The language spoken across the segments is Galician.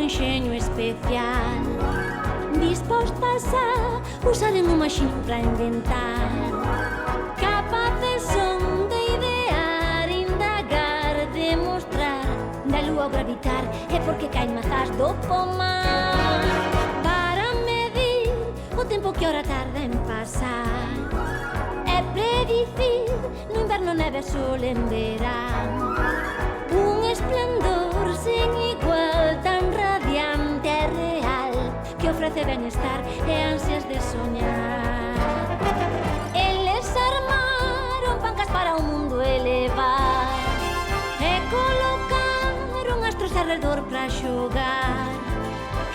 enxeño especial, dispostas a usar en un machín para inventar, capaces son de idear, indagar, demostrar, da lúa ao gravitar, é porque caen mazás do pomar, para medir o tempo que ora tarda en pasar, é predicir no inverno neve sol en verán, un esplendor sen igual, tan radiante e real, que ofrece benestar e ansias de soñar. Eles armaron pancas para o mundo elevar e colocaron astros arredor para xogar.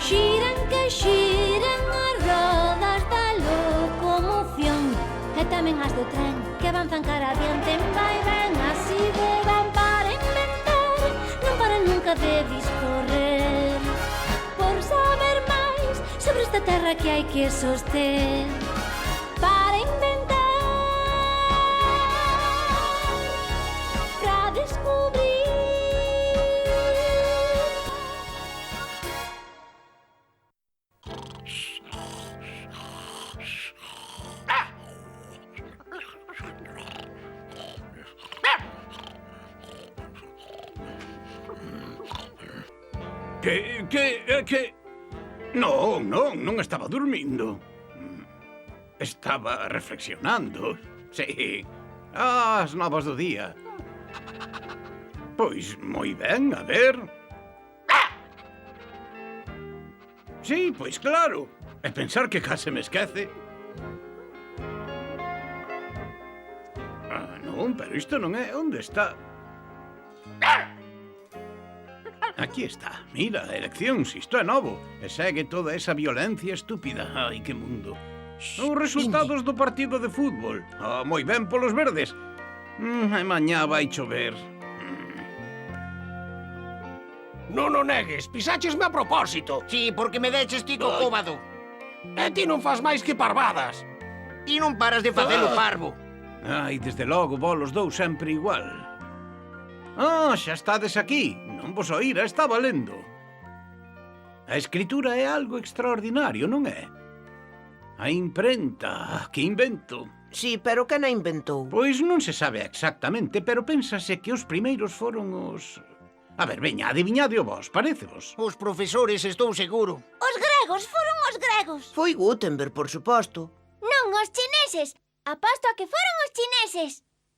Xiran que xiran as rodas da locomoción e tamén as do tren que avanzan cara adiante, vai ben, así van para inventar, non paran nunca de discorrer, por saber máis sobre esta terra que hai que soster, para inventar, para descubrir. Que... Non estaba dormindo. Estaba reflexionando. Sí, as novas do día. Pois, moi ben, a ver. Sí, pois claro. E pensar que case me esquece. Non, pero isto non é. Onde está? Aquí está, mira, eleccións, isto é novo. E segue toda esa violencia estúpida. Ai, que mundo. Os resultados do partido de fútbol. Moi ben polos verdes. E mañá vai chover. Non o negues, pisáchesme a propósito. Sí, porque me deches ti co cóbado. E ti non fas máis que parvadas. E non paras de facelo parvo. Ai, desde logo, vos dous sempre igual. Xa estades aquí. Non vos oíra, estaba lendo. A escritura é algo extraordinario, non é? A imprenta, que invento. Sí, pero quen a inventou? Pois non se sabe exactamente, pero pénsase que os primeiros foron os... A ver, veña, adiviñade o vos, parecevos? Os profesores, estou seguro. Os gregos, foron os gregos. Foi Gutenberg, por suposto. Non, os chineses. Aposto a que foron os chineses.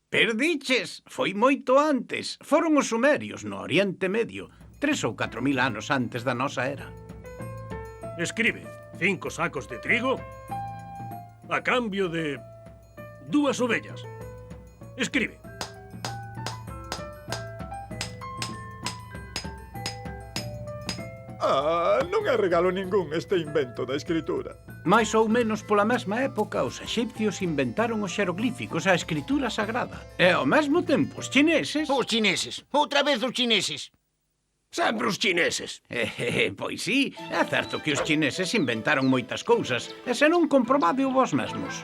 Perdiches, foi moito antes. Foron os sumerios no Oriente Medio, 3 ou 4 mil anos antes da nosa era. Escribe 5 sacos de trigo a cambio de 2 ovellas. Escribe. Non é regalo ningún este invento da escritura. Mais ou menos pola mesma época, os exipcios inventaron os xeroglíficos, a escritura sagrada. E ao mesmo tempo, os chineses... Os chineses. Outra vez os chineses. Sempre os chineses. Pois sí, é certo que os chineses inventaron moitas cousas, e se non comprobade o vos mesmos.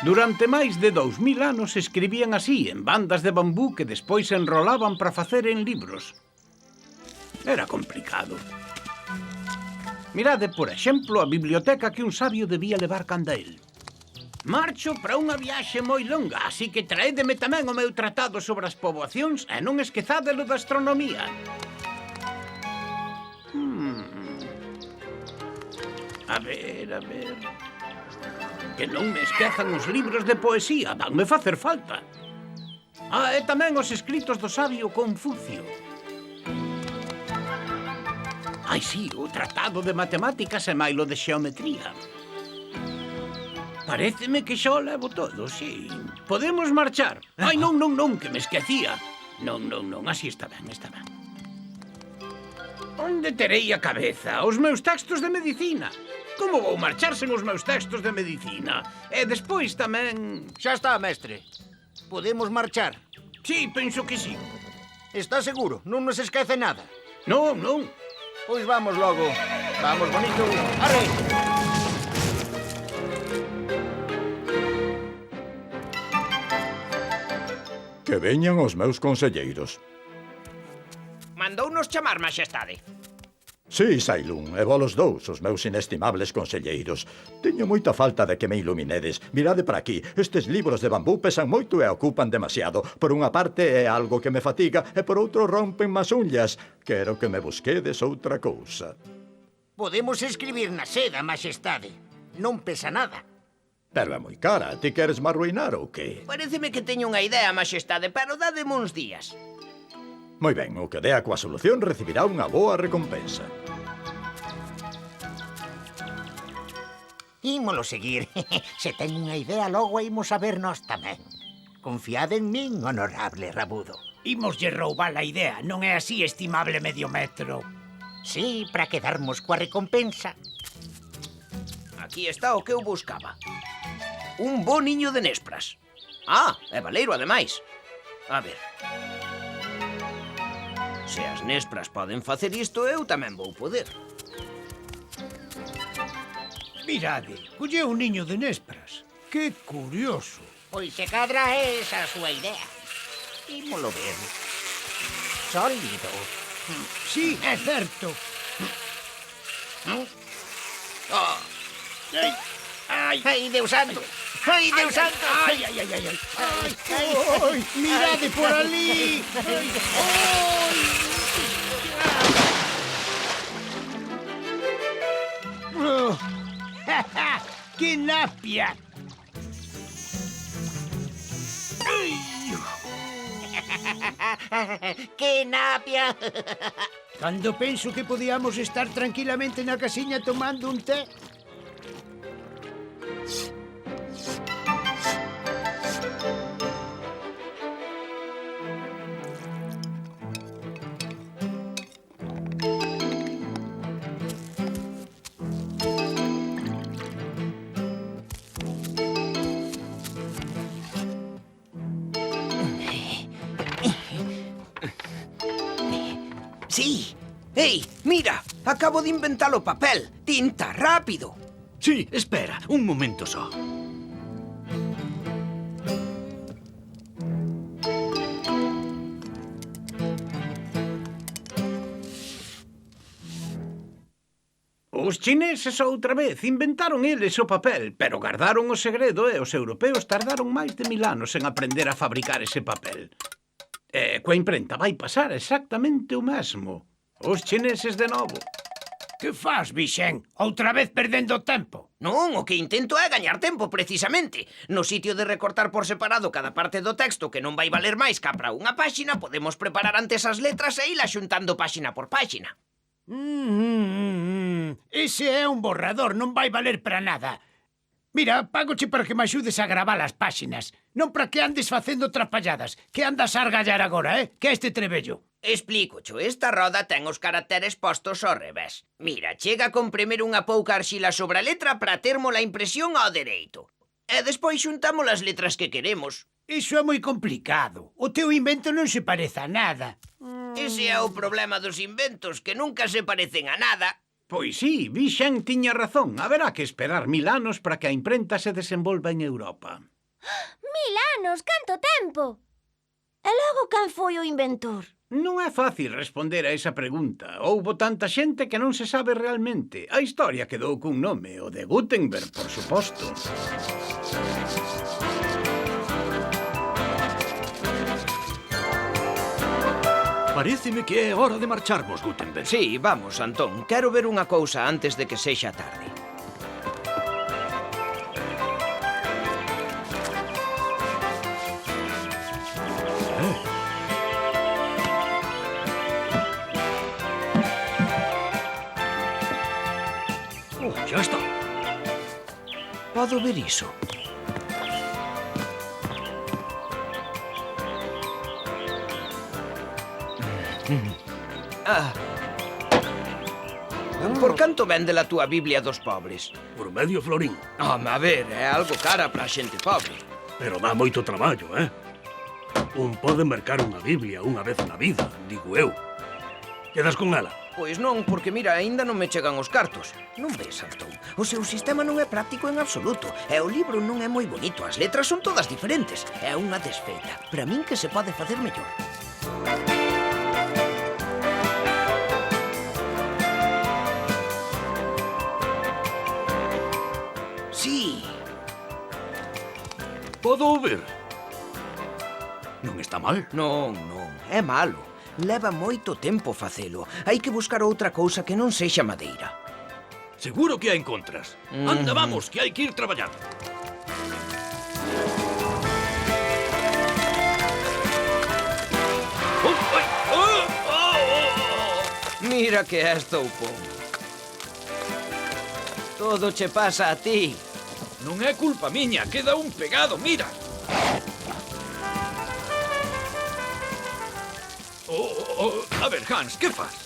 Durante máis de 2000 anos escribían así, en bandas de bambú que despois enrolaban para facer en libros. Era complicado. Mirade, por exemplo, a biblioteca que un sabio debía levar canda el. Marcho para unha viaxe moi longa, así que traédeme tamén o meu tratado sobre as poboacións e non esquezádelo da astronomía. A ver... Que non me esquezan os libros de poesía, vanme facer falta. E tamén os escritos do sabio Confucio. Ai, sí, o tratado de matemáticas e mailo de xeometría. Paréceme que xa o levo todo, sí. Podemos marchar. Ai, non, que me esquecía. Non, así está ben, está ben. Onde terei a cabeza? Os meus textos de medicina. Como vou marchar sen os meus textos de medicina? E despois tamén... Xa está, mestre. Podemos marchar. Sí, penso que sí. Está seguro? Non nos esquece nada? Non. Pois vamos logo. Vamos, bonito. Arre! Que veñan os meus conselleiros. Mandounos chamar, maxestade. Sí, Sailún, e vos dous, os meus inestimables conselleiros. Teño moita falta de que me iluminedes. Mirade para aquí, estes libros de bambú pesan moito e ocupan demasiado. Por unha parte é algo que me fatiga e por outro rompen mas unllas. Quero que me busquedes outra cousa. Podemos escribir na seda, maxestade. Non pesa nada. Pero é moi cara, ti queres me arruinar ou que? Paréceme que teño unha idea, maxestade, pero dádeme uns días. Moi ben, o que dea coa solución recibirá unha boa recompensa. Ímolo seguir. Se ten unha idea, logo imos a vernos tamén. Confiade en min, honorable Rabudo. Imoslle roubar a idea, non é así, estimable medio metro. Sí, para quedarmos coa recompensa. Aquí está o que eu buscaba. Un bo niño de nespras. Ah, é baleiro, ademais. A ver. Se as nespras poden facer isto, eu tamén vou poder. Mirade, colle un niño de nespras. Que curioso. Pois se cadra é esa a súa idea. Ímolo ver. Sólido. Sí, é certo. Oh. Ai, ai, Ai, Deus santo. Ai, Deus santo. ai, ai, ai, ai, ai. Ai, mirade por ali. Ai, Oh. ¡Qué napia! Que napia. Cando penso que podíamos estar tranquilamente na casiña tomando un té. Sí. Ei, mira, acabo de inventar o papel. Tinta, rápido. Sí, espera, un momento só. Os chineses outra vez inventaron eles o papel, pero gardaron o segredo e os europeos tardaron máis de 1000 anos en aprender a fabricar ese papel. E coa imprenta vai pasar exactamente o mesmo. Os chineses de novo. Que faz, Vixen? Outra vez perdendo tempo? Non, o que intento é gañar tempo, precisamente. No sitio de recortar por separado cada parte do texto que non vai valer máis ca para unha páxina, podemos preparar antes as letras e ir xuntando páxina por páxina. Ese é un borrador, non vai valer para nada. Mira, págoche para que me axudes a gravar as páxinas. Non para que andes facendo trapalladas. Que andas a argallar agora, Que é este trebello. Explícocho, esta roda ten os caracteres postos ao revés. Mira, chega a comprimir unha pouca arxila sobre a letra para termos a impresión ao dereito. E despois xuntamos as letras que queremos. Iso é moi complicado. O teu invento non se parece a nada. Ese é o problema dos inventos, que nunca se parecen a nada. Pois sí, Vixen tiña razón. Haberá que esperar 1000 anos para que a imprenta se desenvolva en Europa. 1000 anos, canto tempo? E logo quen foi o inventor? Non é fácil responder a esa pregunta. Houbo tanta xente que non se sabe realmente. A historia quedou cun nome, o de Gutenberg, por suposto. Paréceme que é hora de marcharmos, Gutenberg. Sí, vamos, Antón. Quero ver unha cousa antes de que sexa tarde. Ya está. Podo ver iso. Por canto vende a túa Biblia dos pobres? Por medio florín. Home, a ver, é algo cara para a xente pobre. Pero dá moito traballo, Un pode mercar unha Biblia unha vez na vida, digo eu. Quedas con ela? Pois non, porque mira, aínda non me chegan os cartos. Non ves, Antón? O seu sistema non é práctico en absoluto. E o libro non é moi bonito. As letras son todas diferentes. É unha desfeita. Para min que se pode facer mellor. Sí. Podo ver? Non está mal. Non, non, é malo. Leva moito tempo facelo. Hai que buscar outra cousa que non sexa madeira. Seguro que a encontras. Anda, vamos, que hai que ir traballar. Oh, ai, oh, oh, oh. Mira que estou pon. Todo che pasa a ti. Non é culpa miña, queda un pegado, mira. A ver, Hans, que faz?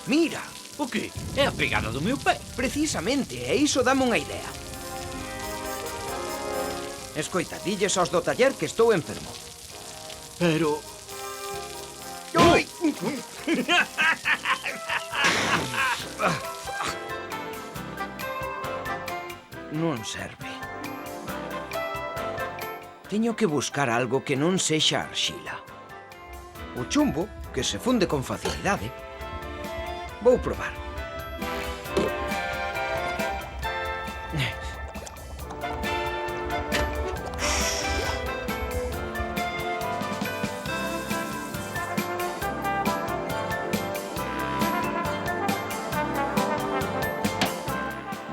Mira, O que? É a pegada do meu pé. precisamente, e iso dame unha idea. Escoita, dilles aos do taller que estou enfermo. Pero... Ui! Non serve. Teño que buscar algo que non sexa arxila. O chumbo, que se funde con facilidade. Vou probar.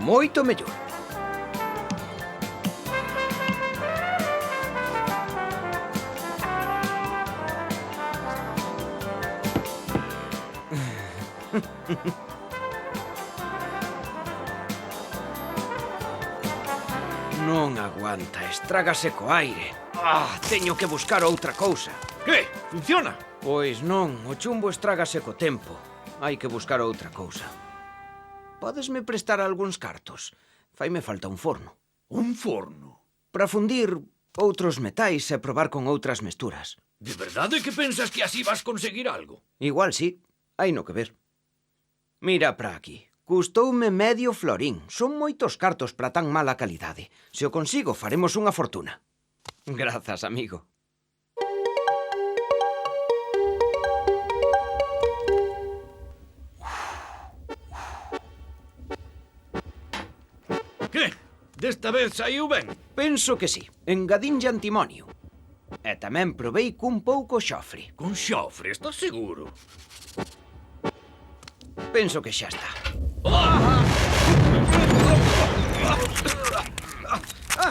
Moito mellor. Non aguanta, estrágase co aire. Teño que buscar outra cousa. Que? Funciona? Pois non, o chumbo estrágase co tempo. Hai que buscar outra cousa. Podesme prestar algúns cartos? Faime falta un forno. Un forno? Para fundir outros metais e probar con outras mesturas. De verdade que pensas que así vas conseguir algo? Igual sí, hai no que ver. Mira para aquí. Custoume medio florín. Son moitos cartos para tan mala calidade. Se o consigo, faremos unha fortuna. Grazas, amigo. Que? Desta vez saiu ben? Penso que sí. Engadinlle antimonio. E tamén probei cun pouco xofre. Con xofre, estás seguro? Penso que xa está.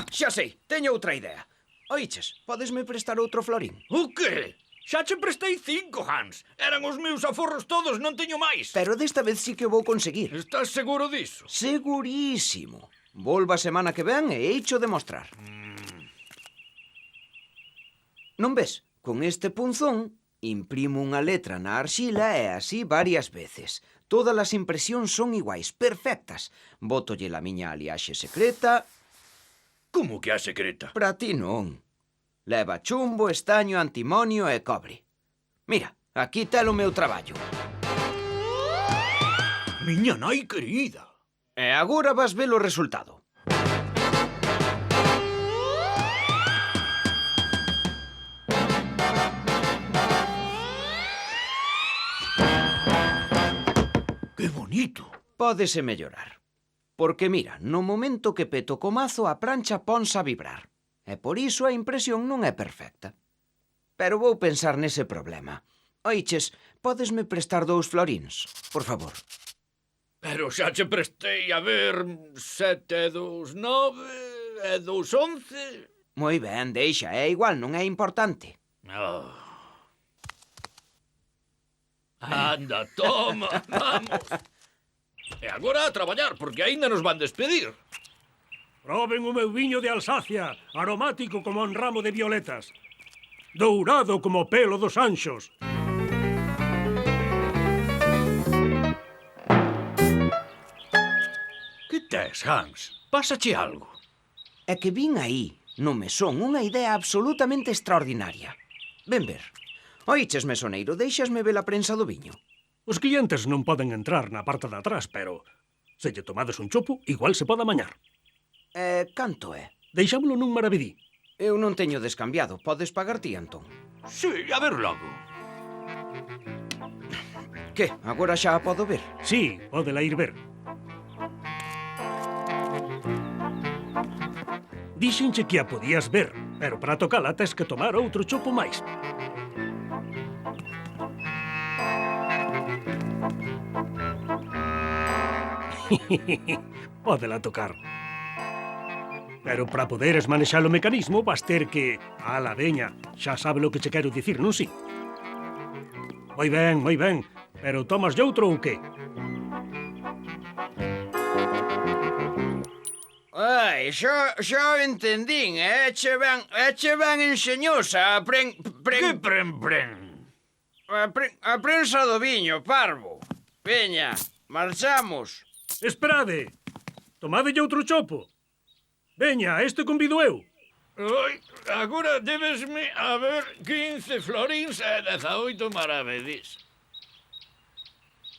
Xa sei, teño outra idea. Oiches, podesme prestar outro florín? O que? Xa che prestei 5, Hans. Eran os meus aforros todos, non teño máis. Pero desta vez sí que o vou conseguir. Estás seguro diso? Segurísimo. Volva a semana que ven e eicho demostrar. Non ves? Con este punzón imprimo unha letra na arxila e así varias veces. Todas as impresións son iguais, perfectas. Bótolle a miña aliaxe secreta. Como que a secreta? Para ti non. Leva chumbo, estaño, antimonio e cobre. Mira, aquí tel o meu traballo. Miña nai querida. E agora vas ver o resultado. Que bonito. Pódese mellorar. Porque mira, no momento que peto co mazo a prancha ponse a vibrar. E por iso a impresión non é perfecta. Pero vou pensar nese problema. Oiches, podesme prestar 2 floríns, por favor. Pero xa che prestei, a ver, 7 e 2, 9 e 2, 11... Moi ben, deixa, é igual, non é importante. Anda, toma, vamos. E agora a traballar, porque aínda nos van despedir. Proben o meu viño de Alsacia, aromático como un ramo de violetas. Dourado como o pelo dos anxos. Que tes, Hans? Pásache algo? É que vin aí, no mesón, unha idea absolutamente extraordinaria. Ven ver. Oiches, mesoneiro, deixasme ver a prensa do viño. Os clientes non poden entrar na parte de atrás, pero se lle tomades un chopo, igual se pode amañar. Canto é? Deixámolo nun maravedí. Eu non teño descambiado. Podes pagar ti, Antón. Sí, a ver logo. Que? Agora xa a podo ver? Sí, pódela ir ver. Dixenche que a podías ver, pero para tocala tes que tomar outro chopo máis. Pódela tocar. Pero para poderes manexar o mecanismo vas ter que... Ala, veña, xa sabe lo que che quero dicir, non si? Moi ben. Pero tomas de outro ou que? Ai, xa entendín, eche ben enxeñosa Que pren? a prensa do viño, parvo. Veña, marchamos. Esperade! Tomadelle outro chopo. Veña, este convido eu. Oi, agora debesme a ver 15 florins e 18 maravedís.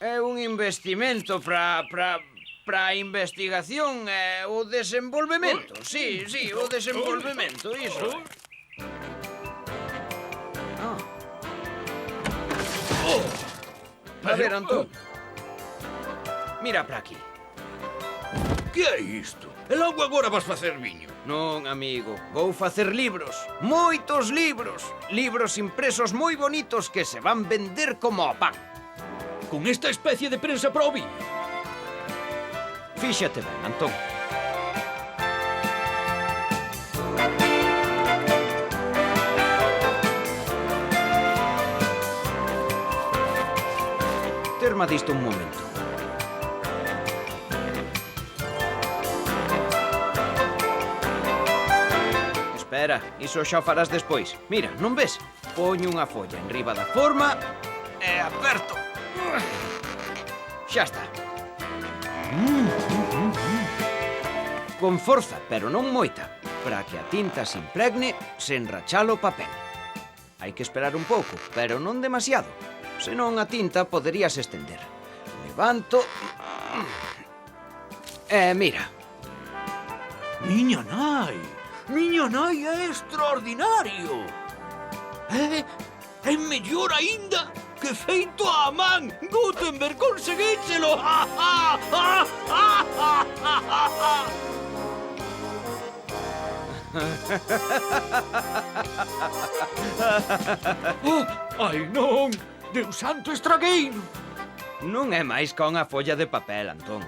É un investimento para a investigación e o desenvolvemento. Sí, o desenvolvemento, iso. A ver, Antón. Mira para aquí. Que é isto? E logo agora vas facer viño? Non, amigo, vou facer libros. Moitos libros. Libros impresos moi bonitos que se van vender como o pan. Con esta especie de prensa para o viño. Fíxate ben, Antón. Terma disto un momento. Espera, iso xa o farás despois. Mira, non ves? Poño unha folla enriba da forma e aperto. Xa está. Con forza, pero non moita, para que a tinta se impregne sen rachalo o papel. Hai que esperar un pouco, pero non demasiado, senón a tinta poderíase estender. Levanto... E mira. Miña nai é extraordinario. É mellor aínda que feito á man. Gutenberg, conseguíchelo. Ai, non! Deus santo, estragueino. Non é máis ca unha folla de papel, Antón.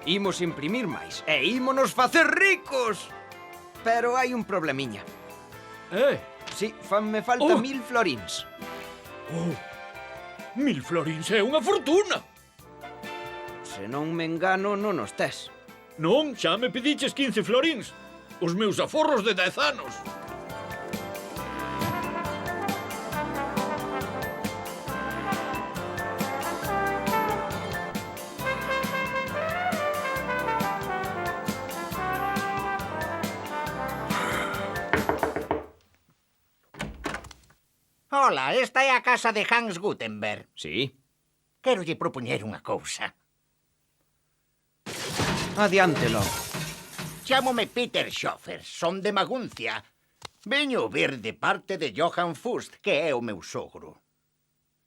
Imos imprimir máis e ímonos facer ricos. Pero hai un problemiña. Sí, me falta 1000 florins. 1000 florins é unha fortuna. Se non me engano, non os tes. Non, xa me pediches 15 florins. Os meus aforros de 10 anos. Ola, esta é a casa de Hans Gutenberg. Sí. Quero lle propoñer unha cousa. Adiante, logo. Chámome Peter Schoeffer, son de Maguncia. Veño ver de parte de Johann Fust, que é o meu sogro.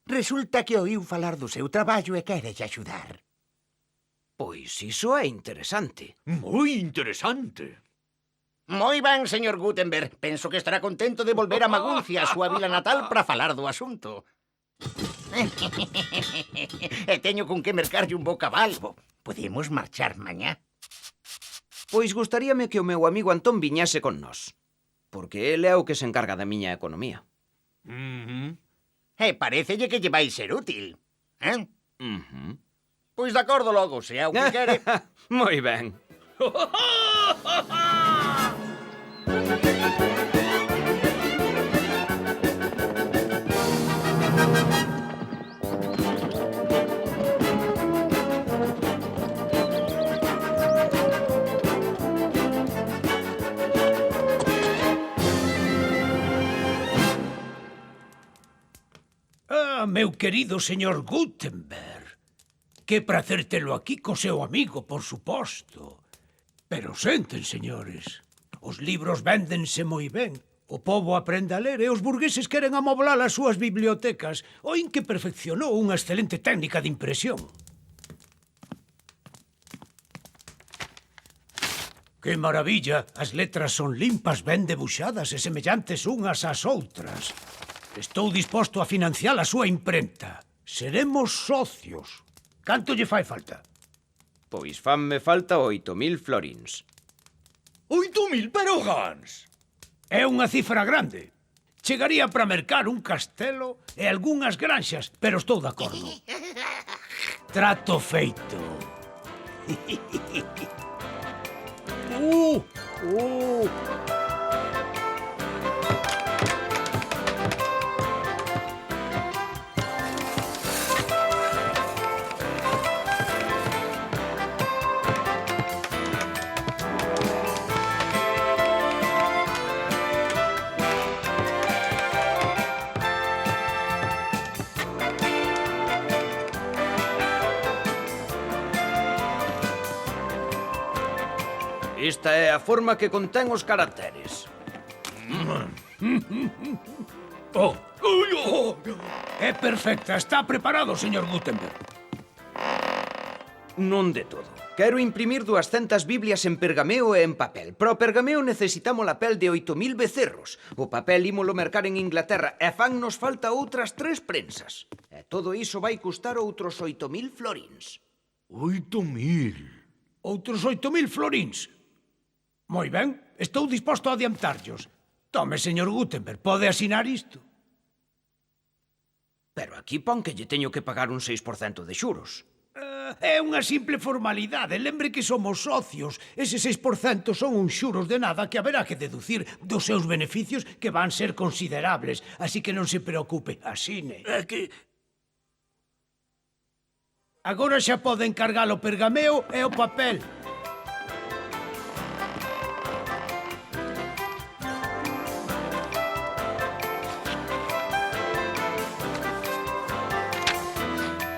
Resulta que oíu falar do seu traballo e quérelle axudar. Pois iso é interesante. Moi interesante. Moi ben, señor Gutenberg. Penso que estará contento de volver a Maguncia, a súa vila natal, para falar do asunto. E teño con que mercarlle un bo cabalo. Podemos marchar mañá? Pois gustaríame que o meu amigo Antón viñase con nós, porque ele é o que se encarga da miña economía. E parecelle que lle vai ser útil, Pois de acordo logo, se é o que quere. Moi ben. meu querido señor Gutenberg. Que prazer telo aquí co seu amigo, por suposto. Pero senten, señores. Os libros véndense moi ben. O pobo aprende a ler e os burgueses queren amoblar as súas bibliotecas. Oín que perfeccionou unha excelente técnica de impresión. Que maravilla! As letras son limpas, ben debuxadas e semellantes unhas ás outras. Estou disposto a financiar a súa imprenta. Seremos socios. Canto lle fai falta? Pois fanme falta 8.000 florins. 8.000, pero Hans! É unha cifra grande. Chegaría para mercar un castelo e algunhas granxas, pero estou de acordo. Trato feito. Esta é a forma que contén os caracteres. É perfecta. Está preparado, señor Gutenberg. Non de todo. Quero imprimir 200 biblias en pergameo e en papel. Para o pergameo necesitamos a pel de 8.000 becerros. O papel ímolo mercar en Inglaterra e fan nos falta outras 3 prensas. E todo iso vai custar outros 8.000 florins. 8.000? Outros 8.000 florins. Moi ben, estou disposto a adiantarllos. Tome, señor Gutenberg, pode asinar isto? Pero aquí pon que lle teño que pagar un 6% de xuros. É unha simple formalidade. Lembre que somos socios. Ese 6% son uns xuros de nada que haberá que deducir dos seus beneficios que van ser considerables. Así que non se preocupe, asine. É que... Agora xa pode encargar o pergameo e o papel.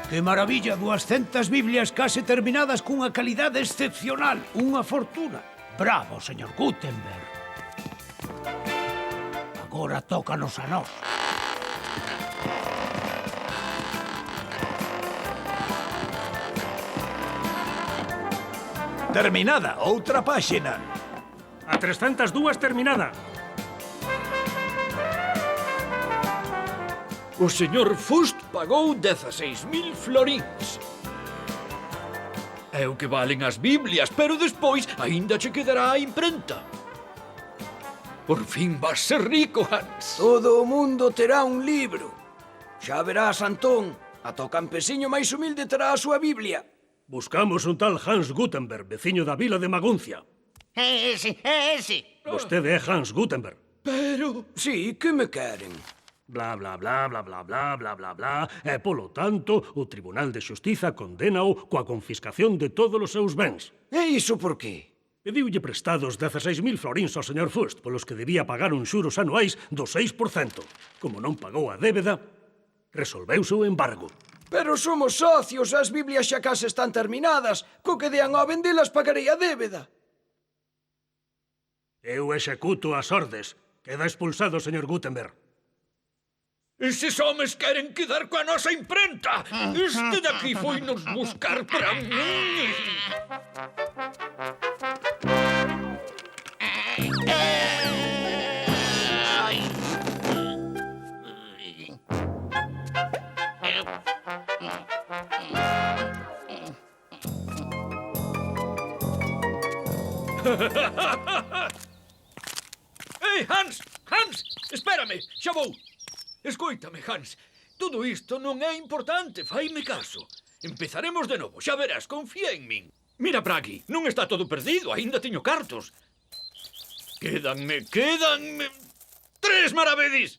Que maravilla, 200 biblias case terminadas cunha calidade excepcional. Unha fortuna. Bravo, señor Gutenberg. Agora tócanos a nós. Terminada, outra páxina. A 302 terminada. O señor Fust pagou 16.000 florins. É o que valen as biblias, pero despois aínda che quedará a imprenta. Por fin vas ser rico, Hans. Todo o mundo terá un libro. Xa verás, Antón. Ata o campesiño máis humilde terá a súa biblia. Buscamos un tal Hans Gutenberg, veciño da vila de Maguncia. É ese. Vostede é Hans Gutenberg. Pero... Sí, que me queren? Bla, bla, bla, bla, bla, bla, bla, bla, bla. E, polo tanto, o Tribunal de Xustiza condena-o coa confiscación de todos os seus bens. E iso por qué? Pediulle prestados 16.000 florins ao señor Fust, polos que debía pagar uns xuros anuais do 6%. Como non pagou a débeda, resolveuse o embargo. Pero somos socios, as biblias xa case están terminadas. Co que dean ao vendelas pagarei a débeda. Eu executo as ordes. Queda expulsado, señor Gutenberg. Eses homes queren quedar coa nosa imprenta. Este daqui foi nos buscar para mí. Ei, Hans! Hans! Espérame, xa vou. Escoítame, Hans. Todo isto non é importante, faime caso. Empezaremos de novo, xa verás, confía en min. Mira para aquí, non está todo perdido, aínda teño cartos. Quédanme 3 maravedís.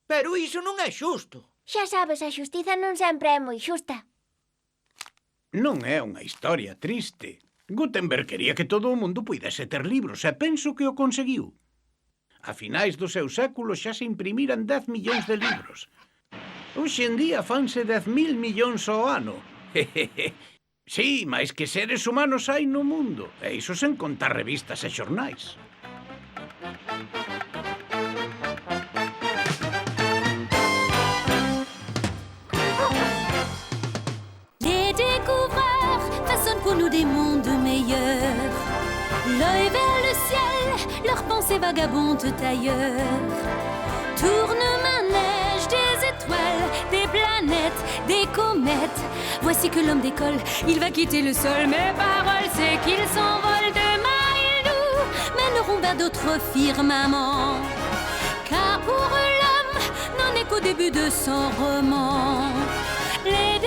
Pero iso non é xusto. Xa sabes, a xustiza non sempre é moi xusta. Non é unha historia triste. Gutenberg quería que todo o mundo puidese ter libros e penso que o conseguiu. A finais do seu século xa se imprimiran 10 millóns de libros. Hoxe en día fanse 10.000 millóns ao ano. Sí, máis que seres humanos hai no mundo. E iso sen contar revistas e xornais. Les découvreurs façonnent pour nous des mondes meilleurs. L'œil vers le ciel, leurs pensées vagabondent ailleurs. Tourne-manège des étoiles, des planètes, des comètes. Voici que l'homme décolle, il va quitter le sol. Mes paroles, c'est qu'il s'envole demain, ils nous mèneront vers d'autres firmaments. Car pour eux, l'homme n'en est qu'au début de son roman. Les